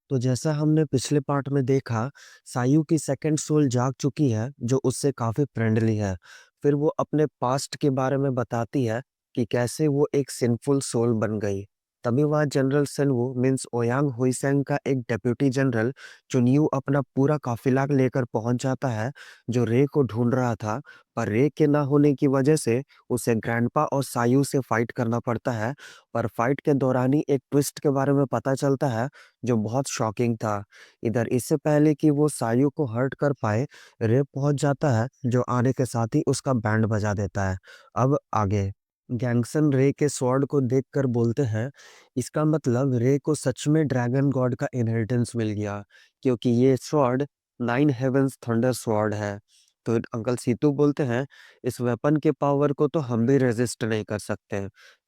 तो जैसा हमने पिछले पार्ट में देखा, सायू की सेकंड सोल जाग चुकी है, जो उससे काफ़ी फ्रेंडली है। फिर वो अपने पास्ट के बारे में बताती है कि कैसे वो एक सिंफुल सोल बन गई। तभी वहाँ जनरल सनवू मीन्स ओयांग हुईसेंग का एक डेप्यूटी जनरल चुनियू अपना पूरा काफिला लेकर पहुंच जाता है, जो रे को ढूंढ रहा था। पर रे के ना होने की वजह से उसे ग्रैंडपा और सायू से फाइट करना पड़ता है। पर फाइट के दौरान ही एक ट्विस्ट के बारे में पता चलता है, जो बहुत शॉकिंग था। इधर इससे पहले कि वो सायू को हर्ट कर पाए, रे पहुंच जाता है, जो आने के साथ ही उसका बैंड बजा देता है। अब आगे गैंगसन रे के स्वॉर्ड को देखकर बोलते हैं, इसका मतलब रे को सच में ड्रैगन गॉड का इनहेरिटेंस मिल गया, क्योंकि ये sword nine heavens thunder sword है। तो अंकल सीतू बोलते हैं, इस वेपन के पावर को तो हम भी रेजिस्ट नहीं कर सकते।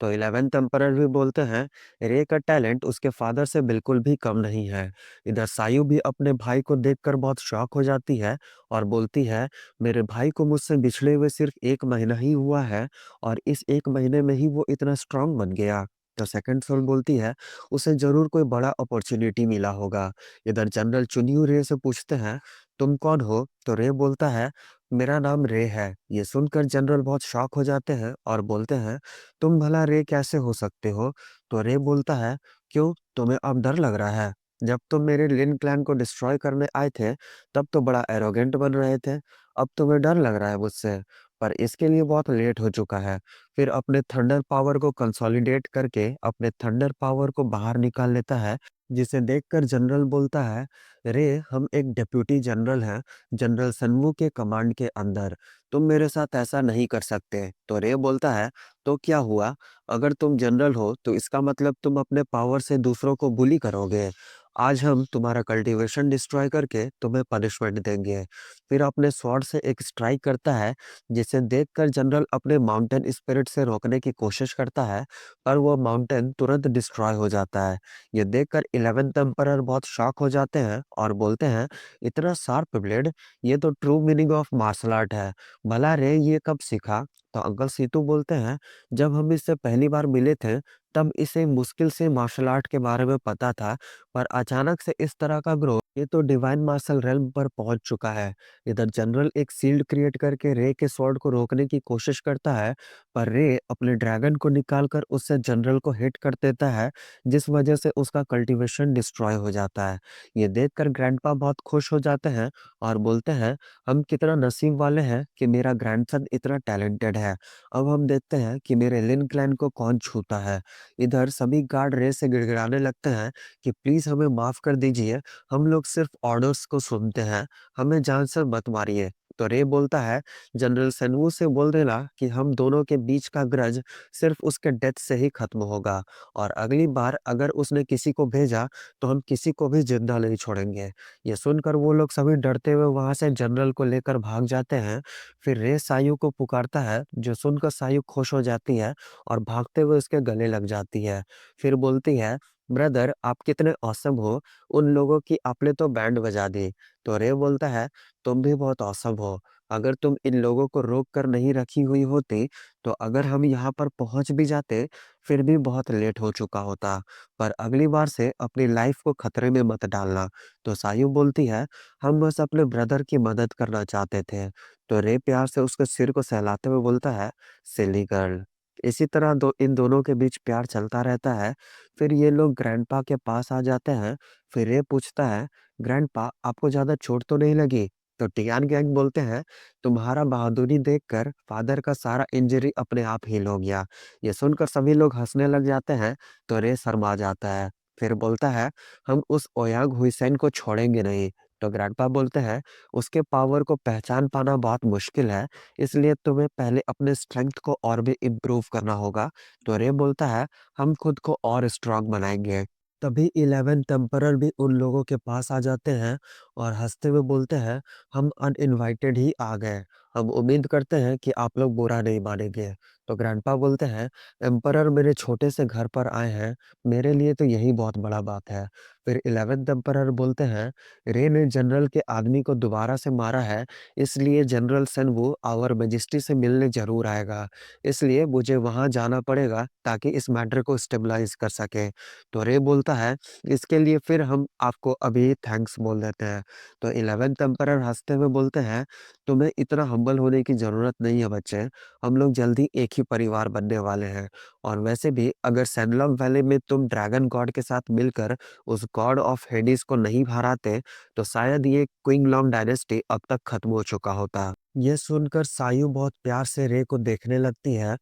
तो 11th एम्परर भी बोलते हैं, रे का टैलेंट उसके फादर से बिल्कुल भी कम नहीं है। इधर सायू भी अपने भाई को देखकर बहुत शॉक हो जाती है और बोलती है, मेरे भाई को मुझसे बिछड़े हुए सिर्फ 1 महीना ही हुआ है और इस 1 महीने में ही वो इतना स्ट्रांग बन गया। तो सेकंड सोल बोलती है, उसे जरूर कोई बड़ा अपॉर्चुनिटी मिला होगा। इधर जनरल चुनियू रे से पूछते हैं, तुम कौन हो? तो रे बोलता है, मेरा नाम रे है। ये सुनकर जनरल बहुत शॉक हो जाते हैं और बोलते हैं, तुम भला रे कैसे हो सकते हो? तो रे बोलता है, क्यों, तुम्हें अब डर लग रहा है? जब तुम मेरे लिन क्लैन को डिस्ट्रॉय करने आए थे, तब तो बड़ा एरोगेंट बन रहे थे। अब तुम्हें डर लग रहा है मुझसे, पर इसके लिए बहुत लेट हो चुका है। फिर अपने थंडर पावर को कंसोलिडेट करके अपने थंडर पावर को बाहर निकाल लेता है, जिसे देखकर जनरल बोलता है, रे हम एक डिप्यूटी जनरल हैं, जनरल सन्वू के कमांड के अंदर। तुम मेरे साथ ऐसा नहीं कर सकते। तो रे बोलता है, तो क्या हुआ? अगर तुम जनरल हो तो इसका मतलब तुम अपने पावर से दूसरों को बुली करोगे। आज हम तुम्हारा कल्टीवेशन डिस्ट्रॉय करके तुम्हें पनिशमेंट देंगे। फिर अपने स्वॉर्ड से एक स्ट्राइक करता है, जिसे देखकर जनरल अपने माउंटेन स्पिरिट से रोकने की कोशिश करता है, पर वो माउंटेन तुरंत डिस्ट्रॉय हो जाता है। ये देखकर 11th एम्परर बहुत शॉक हो जाते हैं और बोलते हैं, इतना शार्प ब्लेड, ये तो true meaning of martial art है। भला रे ये कब सीखा? तो अंकल सीतू बोलते हैं, जब हम इससे पहली बार मिले थे, तब इसे मुश्किल से मार्शल आर्ट के बारे में पता था, पर अचानक से इस तरह का ग्रोथ, ये तो डिवाइन मार्शल रेल्म पर पहुंच चुका है। इधर जनरल एक शील्ड क्रिएट करके रे के स्वॉर्ड को रोकने की कोशिश करता है, पर रे अपने ड्रैगन को निकालकर उससे जनरल को हिट कर देता है, जिस वजह से उसका कल्टीवेशन डिस्ट्रॉय हो जाता है। ये देखकर ग्रैंडपा बहुत खुश हो जाते हैं और बोलते हैं, हम कितना नसीब वाले हैं कि मेरा ग्रैंडसन इतना टैलेंटेड है। अब हम देखते हैं कि मेरे लिन क्लैन को कौन छूता है। इधर सभी गार्ड रे से गिड़गिड़ाने लगते हैं कि प्लीज हमें माफ कर दीजिए, हम लोग सिर्फ ऑर्डर्स को सुनते हैं, हमें जान से मत मारिए। तो रे बोलता है, जनरल सनवू से बोल देना कि हम दोनों के बीच का ग्रज सिर्फ उसके डेथ से ही खत्म होगा, और अगली बार अगर उसने किसी को भेजा तो हम किसी को भी जिंदा नहीं छोड़ेंगे। ये सुनकर वो लोग सभी डरते हुए वहां से जनरल को लेकर भाग जाते हैं। फिर रे सायू को पुकारता है, जो सुनकर सायू खुश हो जाती है और भागते हुए उसके गले लग जाती है। फिर बोलती है, ब्रदर आप कितने औसम हो, उन लोगों की आपने तो बैंड बजा दी। तो रे बोलता है, तुम भी बहुत औसम हो। अगर तुम इन लोगों को रोक कर नहीं रखी हुई होती, तो अगर हम यहाँ पर पहुंच भी जाते, फिर भी बहुत लेट हो चुका होता। पर अगली बार से अपनी लाइफ को खतरे में मत डालना। तो सायू बोलती है, हम बस अपने ब्रदर की मदद करना चाहते थे। तो रे प्यार से उसके सिर को सहलाते हुए बोलता है, सिली गर्ल। इसी तरह इन दोनों के बीच प्यार चलता रहता है। फिर ये लोग ग्रैंडपा के पास आ जाते हैं। फिर रे पूछता है, ग्रैंडपा आपको ज्यादा चोट तो नहीं लगी? तो टियान गैंग बोलते हैं, तुम्हारा बहादुरी देखकर फादर का सारा इंजरी अपने आप हील हो गया। ये सुनकर सभी लोग हंसने लग जाते हैं। तो रे शर्मा जाता है। फिर बोलता है, हम उस ओयांग हुईसेन को छोड़ेंगे नहीं। तो ग्रैंडपा बोलते हैं, उसके पावर को पहचान पाना बहुत मुश्किल है, इसलिए तुम्हें पहले अपने स्ट्रेंथ को और भी इम्प्रूव करना होगा। तो रे बोलता है, हम खुद को और स्ट्रांग बनाएंगे। तभी 11th एम्परर भी उन लोगों के पास आ जाते हैं और हंसते हुए बोलते हैं, हम अनइनवाइटेड ही आ गए, हम उम्मीद करते हैं कि आप लोग बुरा नहीं मानेंगे। तो ग्रैंडपा बोलते हैं, एम्परर मेरे छोटे से घर पर आए हैं, मेरे लिए तो यही बहुत बड़ा बात है। फिर 11th एम्परर बोलते हैं, रे ने जनरल के आदमी को दोबारा से मारा है, इसलिए general Sun Wu our majesty से मिलने ज़रूर आएगा। इसलिए मुझे वहाँ जाना पड़ेगा ताकि इस मैटर को स्टेबलाइज़ कर सकें। तो रे बोलता है, इसके लिए फिर हम आपको अभी थैंक्स बोल देते हैं। तो 11th एम्परर हँसते हुए बोलते हैं, तुम्हें इतना हम्बल होने की ज़रूरत नहीं है बच्चे, हम लोग जल्दी एक ही परिवार बनने वाले हैं। और वैसे भी अगर सैनलॉन्ग वैली में तुम ड्रैगन गॉड के साथ मिलकर उस गॉड ऑफ हेडिस को नहीं हराते, तो शायद ये क्विंगलॉन्ग डायनेस्टी अब तक खत्म हो चुका होता। ये सुनकर सायू बहुत प्यार से रे को देखने लगती है।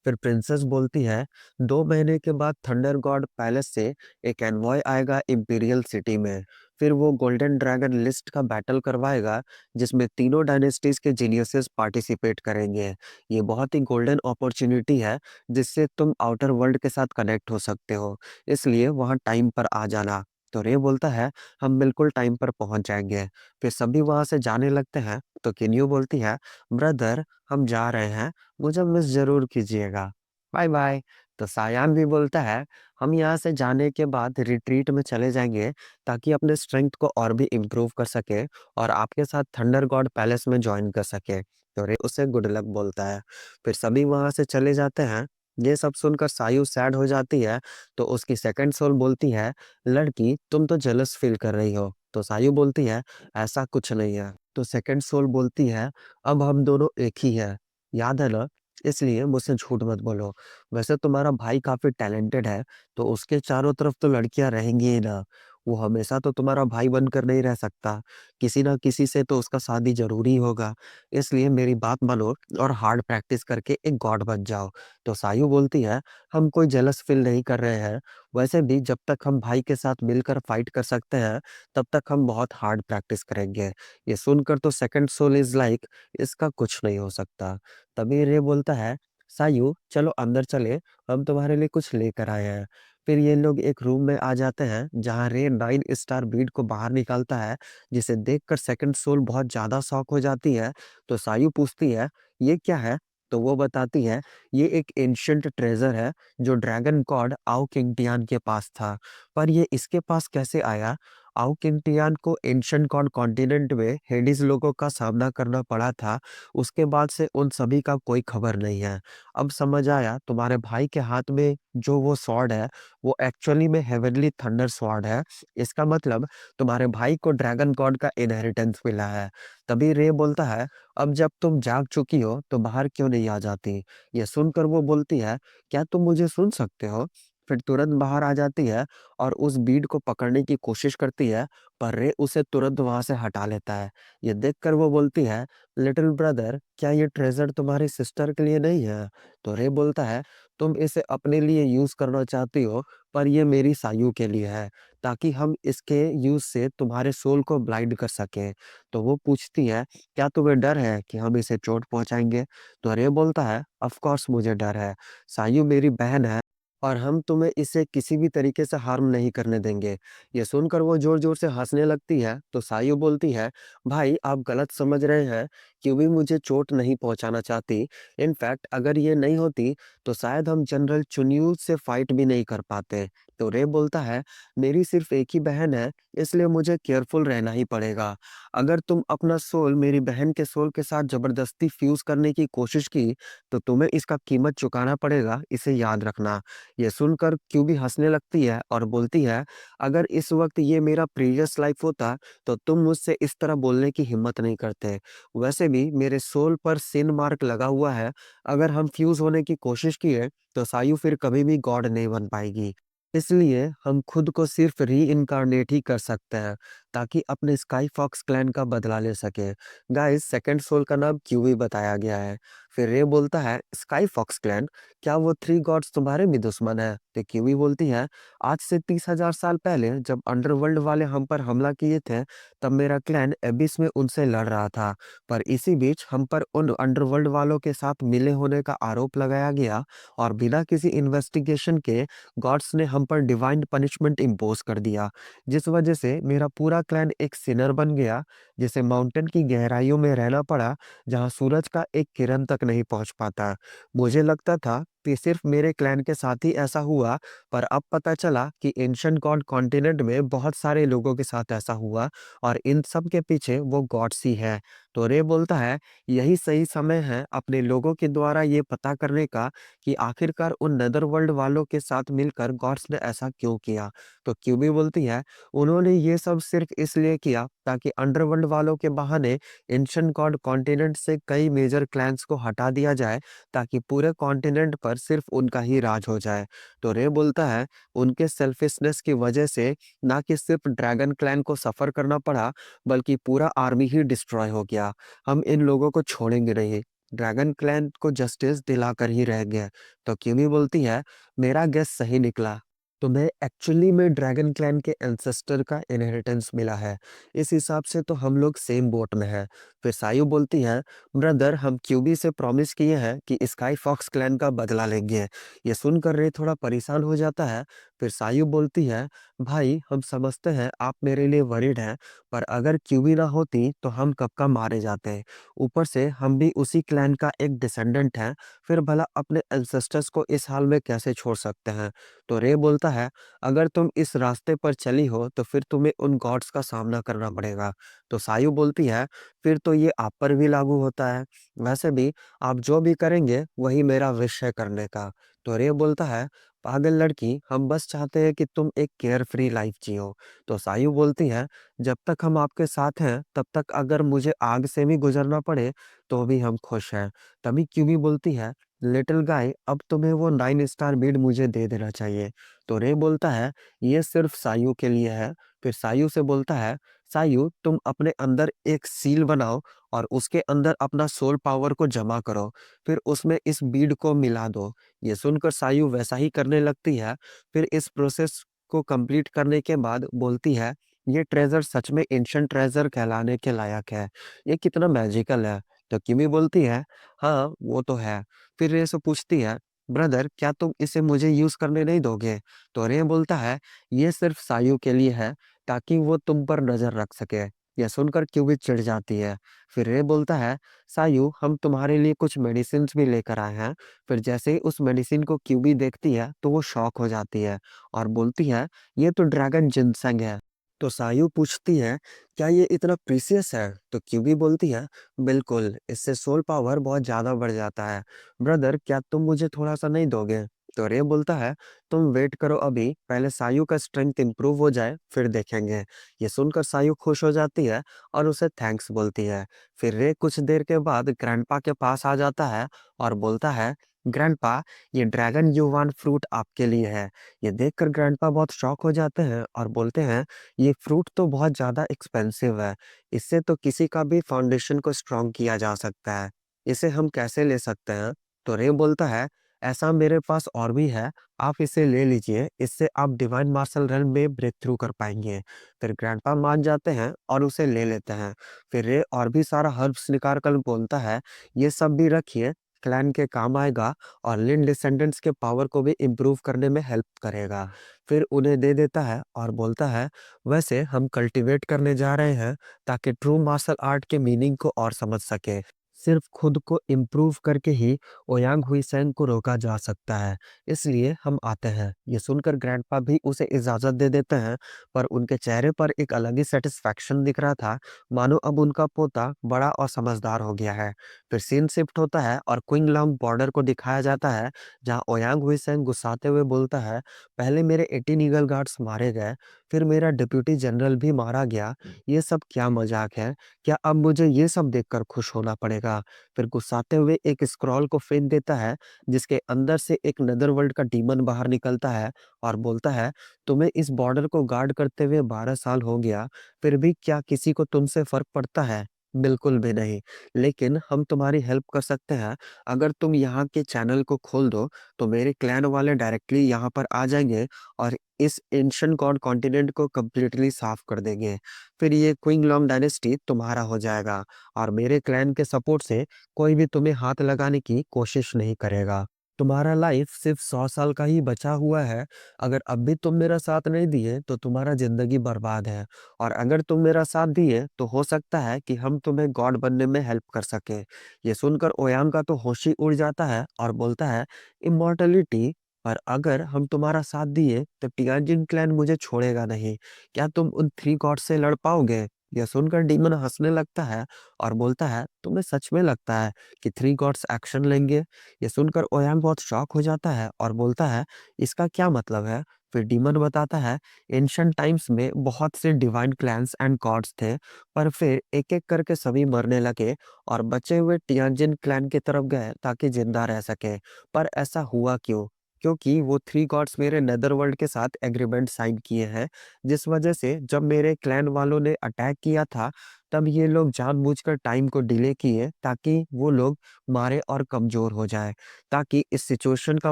फिर प्रिंसेस बोलती है, 2 महीने के बाद थंडर गॉड पैलेस से एक एनवॉय आएगा इंपीरियल सिटी में। फिर वो गोल्डन ड्रैगन लिस्ट का बैटल करवाएगा, जिसमें तीनों डायनेस्टीज के जीनियसेस पार्टिसिपेट करेंगे। ये बहुत ही गोल्डन अपॉर्चुनिटी है, जिससे तुम आउटर वर्ल्ड के साथ कनेक्ट हो सकते हो। इसलिए वहाँ टाइम पर आ जाना। तो रे बोलता है, हम बिल्कुल टाइम पर पहुंच जाएंगे। फिर सभी वहां से जाने लगते हैं। तो किन्यू बोलती है, ब्रदर हम जा रहे हैं, मुझे मिस जरूर कीजिएगा, बाय बाय। तो सायान भी बोलता है, हम यहाँ से जाने के बाद रिट्रीट में चले जाएंगे ताकि अपने स्ट्रेंथ को और भी इम्प्रूव कर सके और आपके साथ थंडर गॉड पैलेस में ज्वाइन कर सके। तो रे उसे गुड लक बोलता है। फिर सभी वहां से चले जाते हैं। ये सब सुनकर सायु सैड हो जाती है। तो उसकी सेकंड सोल बोलती है, लड़की तुम तो जेलस फील कर रही हो। तो सायु बोलती है, ऐसा कुछ नहीं है। तो सेकंड सोल बोलती है, अब हम दोनों एक ही हैं, याद है ना? इसलिए मुझसे झूठ मत बोलो। वैसे तुम्हारा भाई काफ़ी टैलेंटेड है, तो उसके चारों तरफ तो लड़कियाँ रहेंगी ही ना। वो हमेशा तो तुम्हारा भाई बनकर नहीं रह सकता, किसी ना किसी से तो उसका शादी ज़रूरी होगा। इसलिए मेरी बात मानो और हार्ड प्रैक्टिस करके एक गॉड बन जाओ। तो सायु बोलती है, हम कोई जेलस फील नहीं कर रहे हैं। वैसे भी जब तक हम भाई के साथ मिलकर फाइट कर सकते हैं, तब तक हम बहुत हार्ड प्रैक्टिस करेंगे। ये सुनकर तो सेकंड सोल इज़ लाइक, इसका कुछ नहीं हो सकता। तभी रे बोलता है, सायू चलो अंदर चले, हम तुम्हारे लिए कुछ लेकर आए हैं। फिर ये लोग एक रूम में आ जाते हैं जहाँ रे 9 स्टार बीड को बाहर निकालता है, जिसे देखकर सेकंड सोल बहुत ज्यादा शॉक हो जाती है। तो सायू पूछती है, ये क्या है? तो वो बताती है, ये एक एंशिएंट ट्रेजर है जो ड्रैगन गॉड आओ किंगटियान के पास था। पर ये इसके पास कैसे आया? आओ किंगटियान को एंशिएंट गॉड कॉन्टिनेंट में हेडिस लोगों का सामना करना पड़ा था। उसके बाद से उन सभी का कोई खबर नहीं है। अब समझ आया, तुम्हारे भाई के हाथ में जो वो स्वॉर्ड है, वो एक्चुअली में हेवनली थंडर स्वॉर्ड है। इसका मतलब तुम्हारे भाई को ड्रैगन गॉड का इनहेरिटेंस मिला है। तभी रे बोलता है, अब जब तुम जाग चुकी हो तो बाहर क्यों नहीं आ जाती? ये सुनकर वो बोलती है, क्या तुम मुझे सुन सकते हो? फिर तुरंत बाहर आ जाती है और उस बीड को पकड़ने की कोशिश करती है, पर रे उसे तुरंत वहां से हटा लेता है। ये देखकर वो बोलती है, लिटिल ब्रदर क्या ये ट्रेजर तुम्हारी सिस्टर के लिए नहीं है? तो रे बोलता है, तुम इसे अपने लिए यूज करना चाहती हो, पर ये मेरी सायु के लिए है, ताकि हम इसके यूज से तुम्हारे सोल को ब्लाइंड कर सकें। तो वो पूछती है, क्या तुम्हें डर है कि हम इसे चोट पहुंचाएंगे? तो रे बोलता है, ऑफ कोर्स मुझे डर है, सायु मेरी बहन है और हम तुम्हें इसे किसी भी तरीके से हार्म नहीं करने देंगे। ये सुनकर वो जोर-जोर से हँसने लगती है। तो सायु बोलती है, भाई आप गलत समझ रहे हैं, क्यूबी मुझे चोट नहीं पहुँचाना चाहती। इनफैक्ट अगर ये नहीं होती, तो शायद हम जनरल चुन्यू से फाइट भी नहीं कर पाते। तो रे बोलता है, मेरी सिर्फ एक ही बहन है, इसलिए मुझे केयरफुल रहना ही पड़ेगा। अगर तुम अपना सोल मेरी बहन के सोल के साथ ज़बरदस्ती फ्यूज़ करने की कोशिश की, तो तुम्हें इसका कीमत चुकाना पड़ेगा, इसे याद रखना। ये सुनकर क्यूबी हंसने लगती है और बोलती है, अगर इस वक्त ये मेरा प्रीवियस लाइफ होता, तो तुम मुझसे इस तरह बोलने की हिम्मत नहीं करते। वैसे भी मेरे सोल पर सिन मार्क लगा हुआ है, अगर हम फ्यूज होने की कोशिश किए, तो सायु फिर कभी भी गॉड नहीं बन पाएगी। इसलिए हम खुद को सिर्फ री इनकारनेट ही कर सकते हैं, ताकि अपने स्काई फॉक्स क्लैन का बदला ले सके। गाइस सेकंड सोल का नाम क्यूबी बताया गया है। फिर रे बोलता है, स्काई फॉक्स क्लैन, क्या वो 3 गॉड्स तुम्हारे भी दुश्मन हैं? तो कीवी बोलती है, आज से 30,000 साल पहले जब अंडरवर्ल्ड वाले हम पर हमला किए थे, तब मेरा क्लैन एबिस में उनसे लड़ रहा था। पर इसी बीच हम पर उन अंडरवर्ल्ड वालों के साथ मिले होने का आरोप लगाया गया और बिना किसी इन्वेस्टिगेशन के गॉड्स ने हम पर डिवाइन पनिशमेंट इम्पोज कर दिया, जिस वजह से मेरा पूरा क्लैन एक सिनर बन गया, जिसे माउंटेन की गहराइयों में रहना पड़ा, जहाँ सूरज का एक किरण तक नहीं पहुँच पाता। मुझे लगता था कि सिर्फ मेरे क्लैन के साथ ही ऐसा हुआ, पर अब पता चला कि एंशिएंट गॉड कॉन्टिनेंट में बहुत सारे लोगों के साथ ऐसा हुआ और इन सब के पीछे वो गॉड्स ही है। तो रे बोलता है, यही सही समय है अपने लोगों के द्वारा ये पता करने का कि आखिरकार उन नेदरवर्ल्ड वालों के साथ मिलकर गॉड्स ने ऐसा क्यों किया। तो क्यूबी बोलती है, उन्होंने ये सब सिर्फ इसलिए किया ताकि अंडरवर्ल्ड वालों के बहाने एंशिएंट गॉड कॉन्टिनेंट से कई मेजर क्लैंस को हटा दिया जाए, ताकि पूरे कॉन्टिनेंट पर सिर्फ उनका ही राज हो जाए। तो रे बोलता है, उनके सेल्फिशनेस की वजह से ना कि सिर्फ ड्रैगन क्लैन को सफर करना पड़ा, बल्कि पूरा आर्मी ही डिस्ट्रॉय हो गया। हम इन लोगों को छोड़ेंगे नहीं। ड्रैगन क्लैन को जस्टिस दिलाकर ही रह गए। तो किमी बोलती है, मेरा गेस सही निकला। तुम्हें एक्चुअली में ड्रैगन क्लैन के एंसेस्टर का इनहेरिटेंस मिला है। इस हिसाब से तो हम लोग सेम बोट में हैं। फिर सायु बोलती है, ब्रदर हम क्यूबी से प्रॉमिस किए हैं कि स्काई फॉक्स क्लैन का बदला लेंगे। ये सुनकर रे थोड़ा परेशान हो जाता है। फिर सायु बोलती है, भाई हम समझते हैं आप मेरे लिए वरीड हैं, पर अगर क्यूबी ना होती तो हम कब का मारे जाते। ऊपर से हम भी उसी क्लैन का एक डिसेंडेंट हैं, फिर भला अपने एंसेस्टर्स को इस हाल में कैसे छोड़ सकते हैं। तो रे बोलता है, अगर तुम इस रास्ते पर चली हो तो फिर तुम्हें उन गॉड्स का सामना करना पड़ेगा। तो सायु बोलती है, फिर तो ये आप पर भी लागू होता है। वैसे भी आप जो भी करेंगे वही मेरा विश है करने का। तो रे बोलता है, पागल लड़की, हम बस चाहते हैं कि तुम एक केयर फ्री लाइफ जियो। तो सायु बोलती है, जब तक हम आपके साथ हैं तब तक अगर मुझे आग से भी गुजरना पड़े तो भी हम खुश हैं। तभी क्यूबी बोलती है, लिटिल गाय अब तुम्हें वो 9 स्टार बीड मुझे दे देना चाहिए। तो रे बोलता है, ये सिर्फ सायु के लिए है। फिर सायु से बोलता है, सायु तुम अपने अंदर एक सील बनाओ और उसके अंदर अपना सोल पावर को जमा करो, फिर उसमें इस बीड को मिला दो। ये सुनकर सायु वैसा ही करने लगती है। फिर इस प्रोसेस को कंप्लीट करने के बाद बोलती है, ये ट्रेजर सच में एंशिएंट ट्रेजर कहलाने के लायक है। ये कितना मैजिकल है। तो किमी बोलती है, हाँ वो तो है। फिर रे से पूछती है, ब्रदर क्या तुम इसे मुझे यूज करने नहीं दोगे। तो रे बोलता है, ये सिर्फ सायु के लिए है, ताकि वो तुम पर नजर रख सके। यह सुनकर क्यूबी चिढ़ जाती है। फिर रे बोलता है, सायु हम तुम्हारे लिए कुछ मेडिसिन भी लेकर आए हैं। फिर जैसे ही उस मेडिसिन को क्यूबी देखती है तो वो शॉक हो जाती है और बोलती है, ये तो ड्रैगन जिनसेंग है। तो सायु पूछती है, क्या ये इतना प्रीसियस है। तो क्यूबी बोलती है, बिल्कुल, इससे सोल पावर बहुत ज्यादा बढ़ जाता है। ब्रदर क्या तुम मुझे थोड़ा सा नहीं दोगे। तो रे बोलता है, तुम वेट करो, अभी पहले सायु का स्ट्रेंथ इंप्रूव हो जाए फिर देखेंगे। ये सुनकर सायु खुश हो जाती है और उसे थैंक्स बोलती है। फिर रे कुछ देर के बाद ग्रैंडपा के पास आ जाता है और बोलता है, ग्रैंडपा ये ड्रैगन युवान फ्रूट आपके लिए है। ये देखकर ग्रैंडपा बहुत शॉक हो जाते हैं और बोलते हैं, ये फ्रूट तो बहुत ज़्यादा एक्सपेंसिव है। इससे तो किसी का भी फाउंडेशन को स्ट्रॉन्ग किया जा सकता है। इसे हम कैसे ले सकते हैं? तो रे बोलता है, ऐसा मेरे पास और भी है, आप इसे ले लीजिए, इससे आप डिवाइन मार्शल रन में ब्रेक थ्रू कर पाएँगे। फिर ग्रैंडपा मान जाते हैं और उसे ले लेते हैं। फिर रे और भी सारा हर्ब्स निकाल कर बोलता है, ये सब भी रखिए, क्लैन के काम आएगा और लिन डिसेंडेंट्स के पावर को भी इम्प्रूव करने में हेल्प करेगा। फिर उन्हें दे देता है और बोलता है, वैसे हम कल्टीवेट करने जा रहे हैं ताकि ट्रू मार्शल आर्ट के मीनिंग को और समझ सके। सिर्फ खुद को इम्प्रूव करके ही ओयांग हुईसेंग को रोका जा सकता है, इसलिए हम आते हैं। ये सुनकर ग्रैंडपा भी उसे इजाजत दे देते हैं, पर उनके चेहरे पर एक अलग ही सेटिस्फैक्शन दिख रहा था, मानो अब उनका पोता बड़ा और समझदार हो गया है। फिर सीन शिफ्ट होता है और क्विंगलम बॉर्डर को दिखाया जाता है, जहां ओयांग हुईसेंग गुस्साते हुए बोलता है, पहले मेरे 18 ईगल गार्ड्स मारे गए, फिर मेरा डिप्टी जनरल भी मारा गया, ये सब क्या मजाक है। क्या अब मुझे ये सब देखकर खुश होना पड़ेगा। फिर गुस्साते हुए एक स्क्रॉल को फेंक देता है, जिसके अंदर से एक नेदरवर्ल्ड का डीमन बाहर निकलता है और बोलता है, तुम्हें इस बॉर्डर को गार्ड करते हुए 12 साल हो गया, फिर भी क्या किसी को तुमसे फर्क पड़ता है। बिल्कुल भी नहीं। लेकिन हम तुम्हारी हेल्प कर सकते हैं। अगर तुम यहाँ के चैनल को खोल दो तो मेरे क्लैन वाले डायरेक्टली यहाँ पर आ जाएंगे और इस एंशिएंट गॉड कॉन्टिनेंट को कंप्लीटली साफ कर देंगे। फिर ये क्विंगलॉन्ग डायनेस्टी तुम्हारा हो जाएगा और मेरे क्लैन के सपोर्ट से कोई भी तुम्हें हाथ लगाने की कोशिश नहीं करेगा। तुम्हारा लाइफ सिर्फ 100 साल का ही बचा हुआ है। अगर अब भी तुम मेरा साथ नहीं दिए तो तुम्हारा ज़िंदगी बर्बाद है, और अगर तुम मेरा साथ दिए तो हो सकता है कि हम तुम्हें गॉड बनने में हेल्प कर सकें। ये सुनकर ओयांग का तो होश ही उड़ जाता है और बोलता है, इमॉर्टैलिटी? पर अगर हम तुम्हारा साथ दिए तो टियानजिन क्लैन मुझे छोड़ेगा नहीं। क्या तुम उन 3 गॉड्स से लड़ पाओगे? यह सुनकर डीमन हँसने लगता है और बोलता है, तुम्हें सच में लगता है कि 3 गॉड्स एक्शन लेंगे? ये सुनकर ओयांग बहुत शॉक हो जाता है और बोलता है, इसका क्या मतलब है? फिर डीमन बताता है, एंशिएंट टाइम्स में बहुत से डिवाइन क्लैंस एंड गॉड्स थे, पर फिर एक-एक करके सभी मरने लगे और बचे हुए टियानजिन क्लैन की तरफ गए ताकि जिंदा रह सके। पर ऐसा हुआ क्यों? क्योंकि वो 3 गॉड्स मेरे नेदरवर्ल्ड के साथ एग्रीमेंट साइन किए हैं, जिस वजह से जब मेरे क्लैन वालों ने अटैक किया था, तब ये लोग जानबूझकर टाइम को डिले किए ताकि वो लोग मारे और कमज़ोर हो जाएँ, ताकि इस सिचुएशन का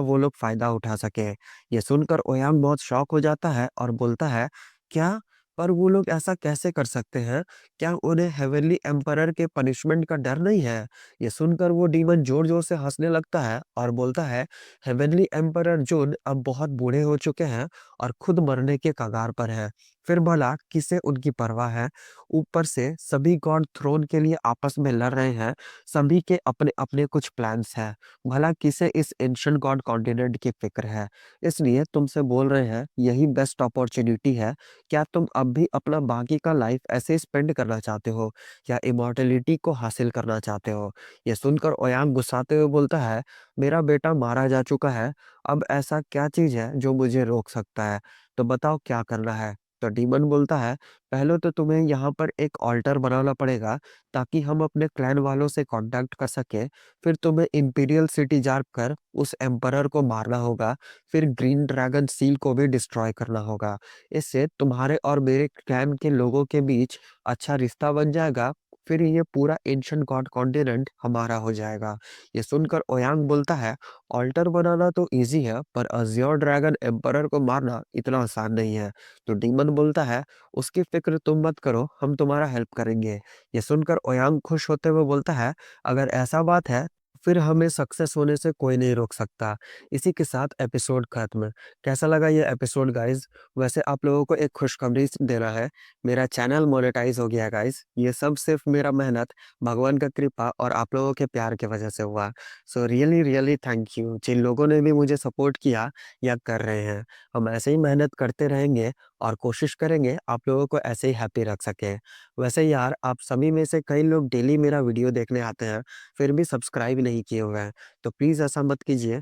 वो लोग फ़ायदा उठा सकें। ये सुनकर ओयांग बहुत शॉक हो जाता है और बोलता है, क्या? पर वो लोग ऐसा कैसे कर सकते हैं? क्या उन्हें हेवेनली एम्परर के पनिशमेंट का डर नहीं है? ये सुनकर वो डीमन ज़ोर-ज़ोर से हँसने लगता है और बोलता है, हेवेनली एम्परर जुन अब बहुत बूढ़े हो चुके हैं और खुद मरने के कगार पर हैं। फिर भला किसे उनकी परवाह है? ऊपर से सभी गॉड थ्रोन के लिए आपस में लड़ रहे हैं, सभी के अपने-अपने कुछ प्लान्स हैं। भला किसे इस एंशिएंट गॉड कॉन्टिनेंट की फ़िक्र है? इसलिए तुमसे बोल रहे हैं, यही बेस्ट अपॉर्च्युनिटी है। क्या तुम अब भी अपना बाकी का लाइफ ऐसे स्पेंड करना चाहते हो, या इमॉर्टैलिटी को हासिल करना चाहते हो? ये सुनकर ओयांग गुस्साते हुए बोलता है, मेरा बेटा मारा जा चुका है, अब ऐसा क्या चीज़ है जो मुझे रोक सकता है? तो बताओ क्या करना है? तो डीमन बोलता है, पहले तो तुम्हें यहाँ पर एक ऑल्टर बनाना पड़ेगा ताकि हम अपने क्लैन वालों से कॉन्टैक्ट कर सकें। फिर तुम्हें इंपीरियल सिटी जाकर उस एम्परर को मारना होगा। फिर ग्रीन ड्रैगन सील को भी डिस्ट्रॉय करना होगा। इससे तुम्हारे और मेरे क्लैन के लोगों के बीच अच्छा रिश्ता बन जाएगा। फिर ये पूरा एंशिएंट गॉड कॉन्टिनेंट हमारा हो जाएगा। ये सुनकर ओयांग बोलता है, ऑल्टर बनाना तो ईज़ी है, पर अज़्योर ड्रैगन एम्परर को मारना इतना आसान नहीं है। तो डीमन बोलता है, उसकी फ़िक्र तुम मत करो, हम तुम्हारा हेल्प करेंगे। ये सुनकर ओयांग खुश होते हुए बोलता है, अगर ऐसा बात है, फिर हमें सक्सेस होने से कोई नहीं रोक सकता। इसी के साथ एपिसोड खत्म। कैसा लगा ये एपिसोड गाइज़? वैसे आप लोगों को एक खुशखबरी देना है, मेरा चैनल मोनेटाइज़ हो गया है गाइज़। ये सब सिर्फ़ मेरा मेहनत, भगवान का कृपा और आप लोगों के प्यार की वजह से हुआ। So really, really thank you जिन लोगों ने भी मुझे सपोर्ट किया या कर रहे हैं। हम ऐसे ही मेहनत करते रहेंगे और कोशिश करेंगे आप लोगों को ऐसे ही हैप्पी रख सकें। वैसे यार, आप सभी में से कई लोग डेली मेरा वीडियो देखने आते हैं, फिर भी सब्सक्राइब नहीं किए हुए हैं। तो प्लीज़ ऐसा मत कीजिए।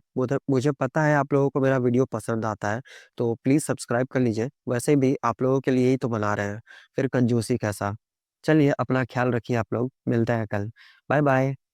मुझे पता है आप लोगों को मेरा वीडियो पसंद आता है, तो प्लीज़ सब्सक्राइब कर लीजिए। वैसे भी आप लोगों के लिए ही तो बना रहे हैं, फिर कंजूसी कैसा? चलिए अपना ख़्याल रखिए आप लोग, मिलते हैं कल। Bye bye.